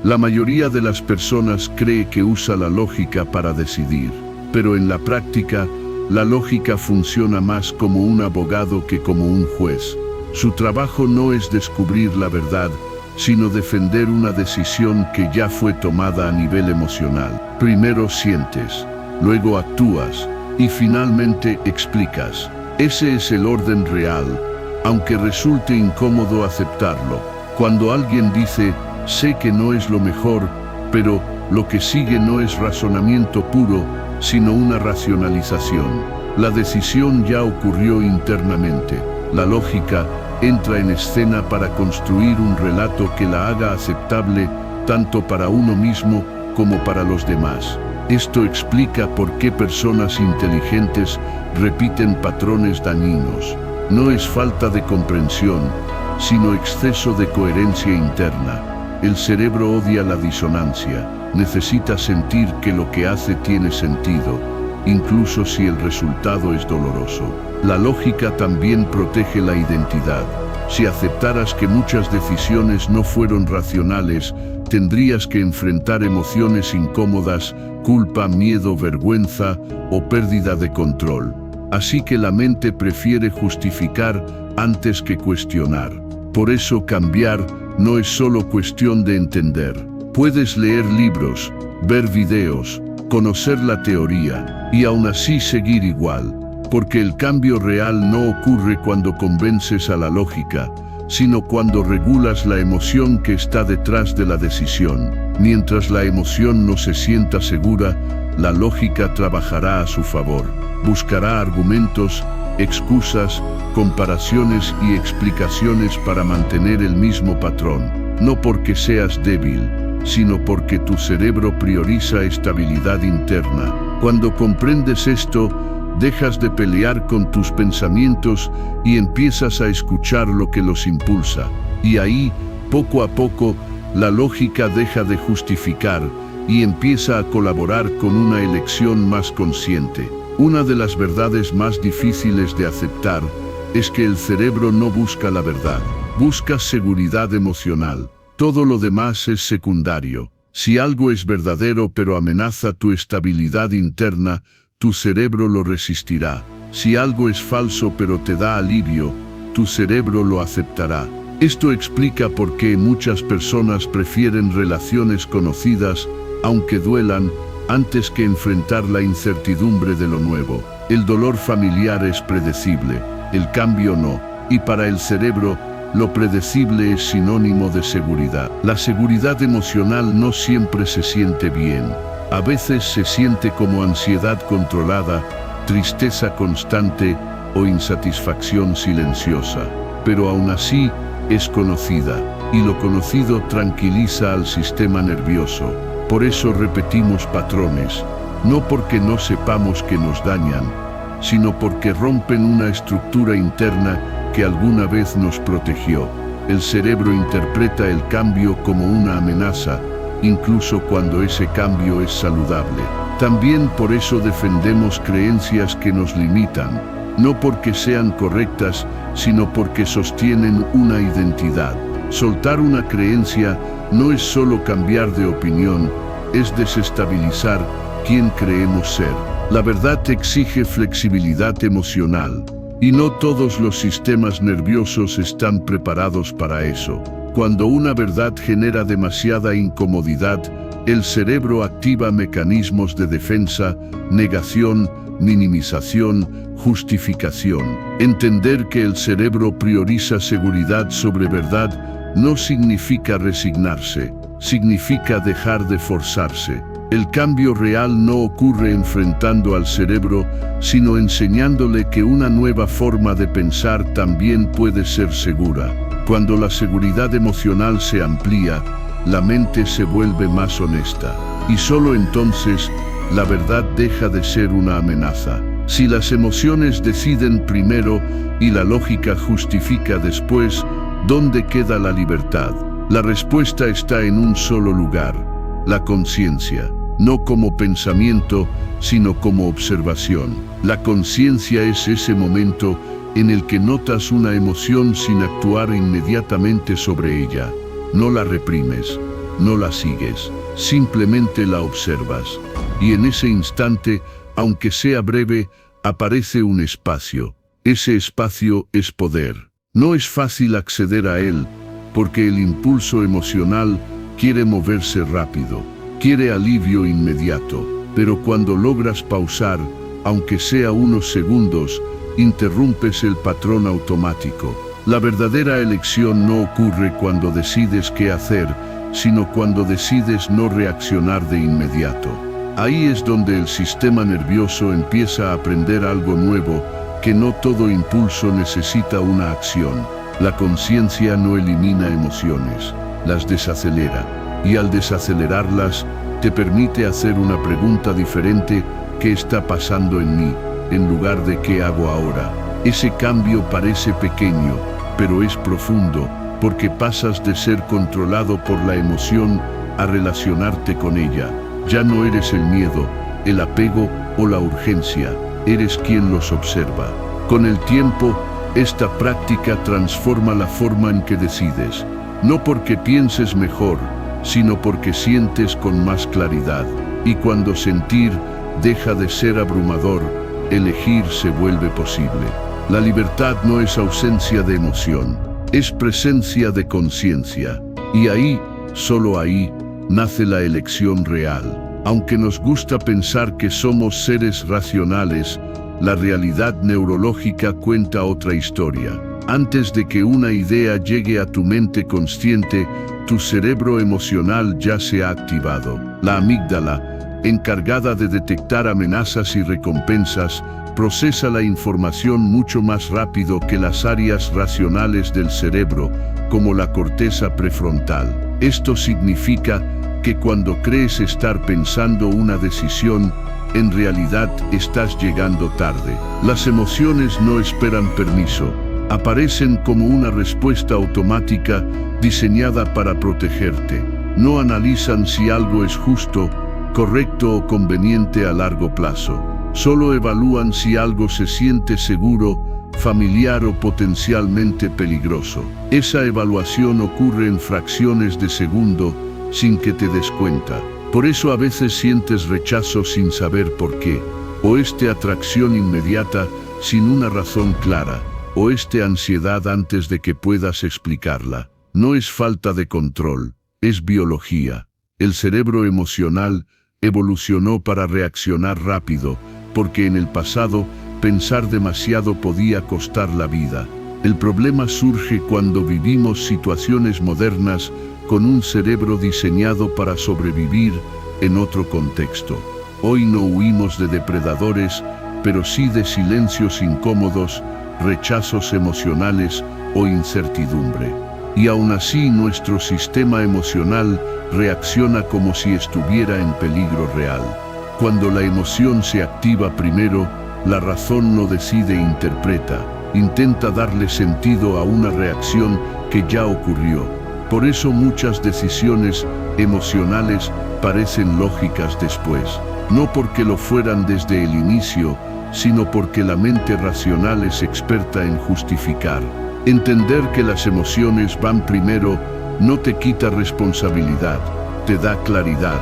La mayoría de las personas cree que usa la lógica para decidir, pero en la práctica, la lógica funciona más como un abogado que como un juez. Su trabajo no es descubrir la verdad, sino defender una decisión que ya fue tomada a nivel emocional. Primero sientes, luego actúas y finalmente explicas. Ese es el orden real, aunque resulte incómodo aceptarlo. Cuando alguien dice, sé que no es lo mejor, pero lo que sigue no es razonamiento puro, sino una racionalización. La decisión ya ocurrió internamente. La lógica entra en escena para construir un relato que la haga aceptable tanto para uno mismo como para los demás. Esto explica por qué personas inteligentes repiten patrones dañinos. No es falta de comprensión, sino exceso de coherencia interna. El cerebro odia la disonancia, necesita sentir que lo que hace tiene sentido, incluso si el resultado es doloroso. La lógica también protege la identidad. Si aceptaras que muchas decisiones no fueron racionales, tendrías que enfrentar emociones incómodas, culpa, miedo, vergüenza o pérdida de control. Así que la mente prefiere justificar antes que cuestionar. Por eso cambiar no es solo cuestión de entender. Puedes leer libros, ver videos, conocer la teoría y aún así seguir igual, porque el cambio real no ocurre cuando convences a la lógica, sino cuando regulas la emoción que está detrás de la decisión. Mientras la emoción no se sienta segura, la lógica trabajará a su favor. Buscará argumentos, excusas, comparaciones y explicaciones para mantener el mismo patrón. No porque seas débil, sino porque tu cerebro prioriza estabilidad interna. Cuando comprendes esto, dejas de pelear con tus pensamientos y empiezas a escuchar lo que los impulsa. Y ahí, poco a poco, la lógica deja de justificar y empieza a colaborar con una elección más consciente. Una de las verdades más difíciles de aceptar es que el cerebro no busca la verdad, busca seguridad emocional. Todo lo demás es secundario. Si algo es verdadero pero amenaza tu estabilidad interna, tu cerebro lo resistirá. Si algo es falso pero te da alivio, tu cerebro lo aceptará. Esto explica por qué muchas personas prefieren relaciones conocidas, aunque duelan, antes que enfrentar la incertidumbre de lo nuevo. El dolor familiar es predecible, el cambio no, y para el cerebro, lo predecible es sinónimo de seguridad. La seguridad emocional no siempre se siente bien. A veces se siente como ansiedad controlada, tristeza constante o insatisfacción silenciosa. Pero aún así es conocida, y lo conocido tranquiliza al sistema nervioso. Por eso repetimos patrones, no porque no sepamos que nos dañan, sino porque rompen una estructura interna que alguna vez nos protegió. El cerebro interpreta el cambio como una amenaza, incluso cuando ese cambio es saludable. También por eso defendemos creencias que nos limitan, no porque sean correctas, sino porque sostienen una identidad. Soltar una creencia no es solo cambiar de opinión, es desestabilizar quién creemos ser. La verdad exige flexibilidad emocional, y no todos los sistemas nerviosos están preparados para eso. Cuando una verdad genera demasiada incomodidad, el cerebro activa mecanismos de defensa, negación, minimización, justificación. Entender que el cerebro prioriza seguridad sobre verdad no significa resignarse, significa dejar de forzarse. El cambio real no ocurre enfrentando al cerebro, sino enseñándole que una nueva forma de pensar también puede ser segura. Cuando la seguridad emocional se amplía, la mente se vuelve más honesta. Y solo entonces, la verdad deja de ser una amenaza. Si las emociones deciden primero y la lógica justifica después, ¿dónde queda la libertad? La respuesta está en un solo lugar: la conciencia. No como pensamiento, sino como observación. La conciencia es ese momento en el que notas una emoción sin actuar inmediatamente sobre ella. No la reprimes, no la sigues, simplemente la observas. Y en ese instante, aunque sea breve, aparece un espacio. Ese espacio es poder. No es fácil acceder a él, porque el impulso emocional quiere moverse rápido, quiere alivio inmediato, pero cuando logras pausar, aunque sea unos segundos, interrumpes el patrón automático. La verdadera elección no ocurre cuando decides qué hacer, sino cuando decides no reaccionar de inmediato. Ahí es donde el sistema nervioso empieza a aprender algo nuevo, que no todo impulso necesita una acción. La conciencia no elimina emociones, las desacelera, y al desacelerarlas, te permite hacer una pregunta diferente: ¿qué está pasando en mí?, en lugar de ¿qué hago ahora? Ese cambio parece pequeño, pero es profundo, porque pasas de ser controlado por la emoción a relacionarte con ella. Ya no eres el miedo, el apego o la urgencia, eres quien los observa. Con el tiempo, esta práctica transforma la forma en que decides, no porque pienses mejor, sino porque sientes con más claridad. Y cuando sentir deja de ser abrumador, elegir se vuelve posible. La libertad no es ausencia de emoción, es presencia de conciencia. Y ahí, solo ahí, nace la elección real. Aunque nos gusta pensar que somos seres racionales, la realidad neurológica cuenta otra historia. Antes de que una idea llegue a tu mente consciente, tu cerebro emocional ya se ha activado. La amígdala, encargada de detectar amenazas y recompensas, procesa la información mucho más rápido que las áreas racionales del cerebro, como la corteza prefrontal. Esto significa que cuando crees estar pensando una decisión, en realidad estás llegando tarde. Las emociones no esperan permiso, aparecen como una respuesta automática diseñada para protegerte. No analizan si algo es justo, correcto o conveniente a largo plazo. Solo evalúan si algo se siente seguro, familiar o potencialmente peligroso. Esa evaluación ocurre en fracciones de segundo, sin que te des cuenta. Por eso a veces sientes rechazo sin saber por qué, o atracción inmediata sin una razón clara, o ansiedad antes de que puedas explicarla. No es falta de control, es biología. El cerebro emocional evolucionó para reaccionar rápido, porque en el pasado pensar demasiado podía costar la vida. El problema surge cuando vivimos situaciones modernas con un cerebro diseñado para sobrevivir en otro contexto. Hoy no huimos de depredadores, pero sí de silencios incómodos, rechazos emocionales o incertidumbre. Y aún así nuestro sistema emocional reacciona como si estuviera en peligro real. Cuando la emoción se activa primero, la razón no decide e interpreta, intenta darle sentido a una reacción que ya ocurrió. Por eso muchas decisiones emocionales parecen lógicas después, no porque lo fueran desde el inicio, sino porque la mente racional es experta en justificar. Entender que las emociones van primero no te quita responsabilidad, te da claridad,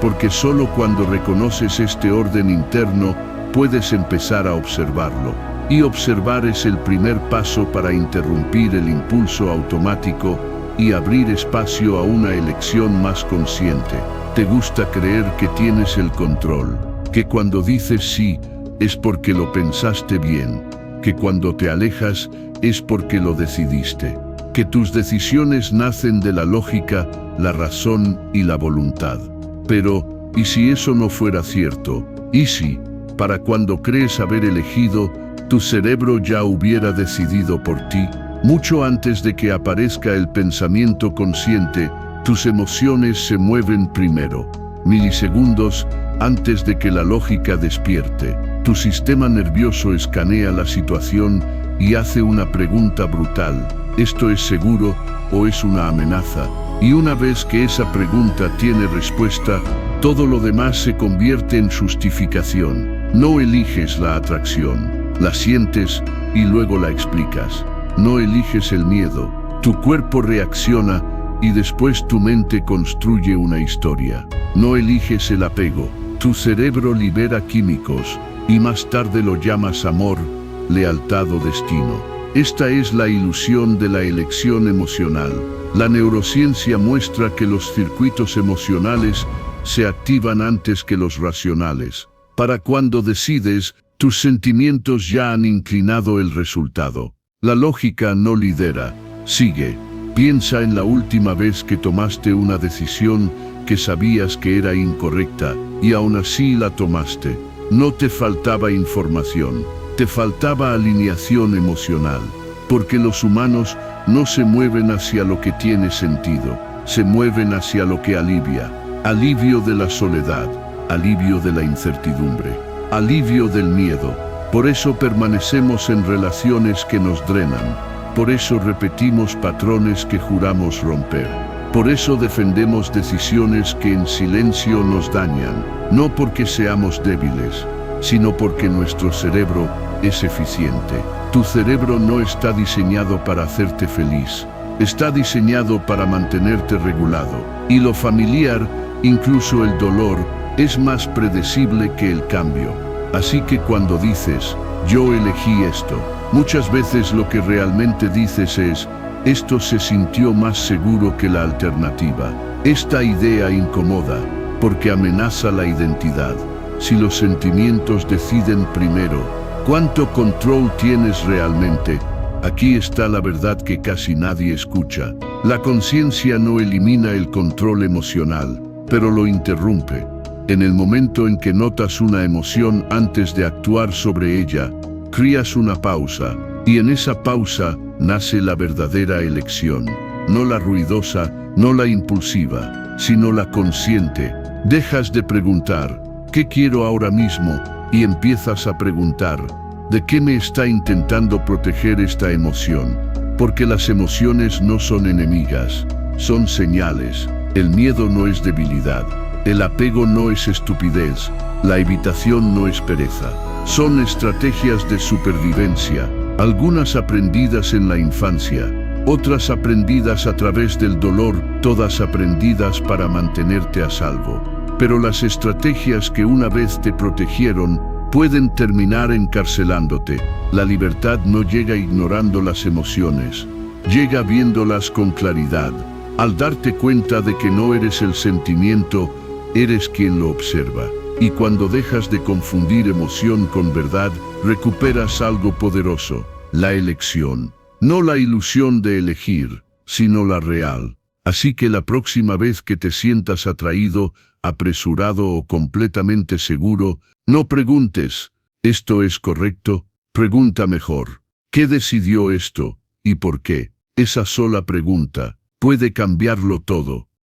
porque solo cuando reconoces este orden interno puedes empezar a observarlo. Y observar es el primer paso para interrumpir el impulso automático y abrir espacio a una elección más consciente. Te gusta creer que tienes el control, que cuando dices sí, es porque lo pensaste bien, que cuando te alejas, es porque lo decidiste, que tus decisiones nacen de la lógica, la razón y la voluntad. Pero, ¿y si eso no fuera cierto? ¿Y si, para cuando crees haber elegido, tu cerebro ya hubiera decidido por ti? Mucho antes de que aparezca el pensamiento consciente, tus emociones se mueven primero. Milisegundos antes de que la lógica despierte, tu sistema nervioso escanea la situación y hace una pregunta brutal: ¿esto es seguro o es una amenaza? Y una vez que esa pregunta tiene respuesta, todo lo demás se convierte en justificación. No eliges la atracción, la sientes y luego la explicas. No eliges el miedo, tu cuerpo reacciona y después tu mente construye una historia. No eliges el apego. Tu cerebro libera químicos y más tarde lo llamas amor, lealtad o destino. Esta es la ilusión de la elección emocional. La neurociencia muestra que los circuitos emocionales se activan antes que los racionales. Para cuando decides, tus sentimientos ya han inclinado el resultado. La lógica no lidera, sigue. Piensa en la última vez que tomaste una decisión que sabías que era incorrecta y aún así la tomaste. No te faltaba información, te faltaba alineación emocional, porque los humanos no se mueven hacia lo que tiene sentido, se mueven hacia lo que alivia. Alivio de la soledad, alivio de la incertidumbre, alivio del miedo. Por eso permanecemos en relaciones que nos drenan. Por eso repetimos patrones que juramos romper. Por eso defendemos decisiones que en silencio nos dañan. No porque seamos débiles, sino porque nuestro cerebro es eficiente. Tu cerebro no está diseñado para hacerte feliz. Está diseñado para mantenerte regulado. Y lo familiar, incluso el dolor, es más predecible que el cambio. Así que cuando dices, yo elegí esto, muchas veces lo que realmente dices es, esto se sintió más seguro que la alternativa. Esta idea incomoda, porque amenaza la identidad. Si los sentimientos deciden primero, ¿cuánto control tienes realmente? Aquí está la verdad que casi nadie escucha. La conciencia no elimina el control emocional, pero lo interrumpe. En el momento en que notas una emoción antes de actuar sobre ella, crías una pausa, y en esa pausa nace la verdadera elección. No la ruidosa, no la impulsiva, sino la consciente. Dejas de preguntar, ¿qué quiero ahora mismo? Y empiezas a preguntar, ¿de qué me está intentando proteger esta emoción? Porque las emociones no son enemigas, son señales. El miedo no es debilidad. El apego no es estupidez, la evitación no es pereza. Son estrategias de supervivencia, algunas aprendidas en la infancia, otras aprendidas a través del dolor, todas aprendidas para mantenerte a salvo. Pero las estrategias que una vez te protegieron pueden terminar encarcelándote. La libertad no llega ignorando las emociones, llega viéndolas con claridad. Al darte cuenta de que no eres el sentimiento, eres quien lo observa. Y cuando dejas de confundir emoción con verdad, recuperas algo poderoso, la elección. No la ilusión de elegir, sino la real. Así que la próxima vez que te sientas atraído, apresurado o completamente seguro, no preguntes, ¿esto es correcto? Pregunta mejor, ¿qué decidió esto y por qué? Esa sola pregunta puede cambiarlo todo.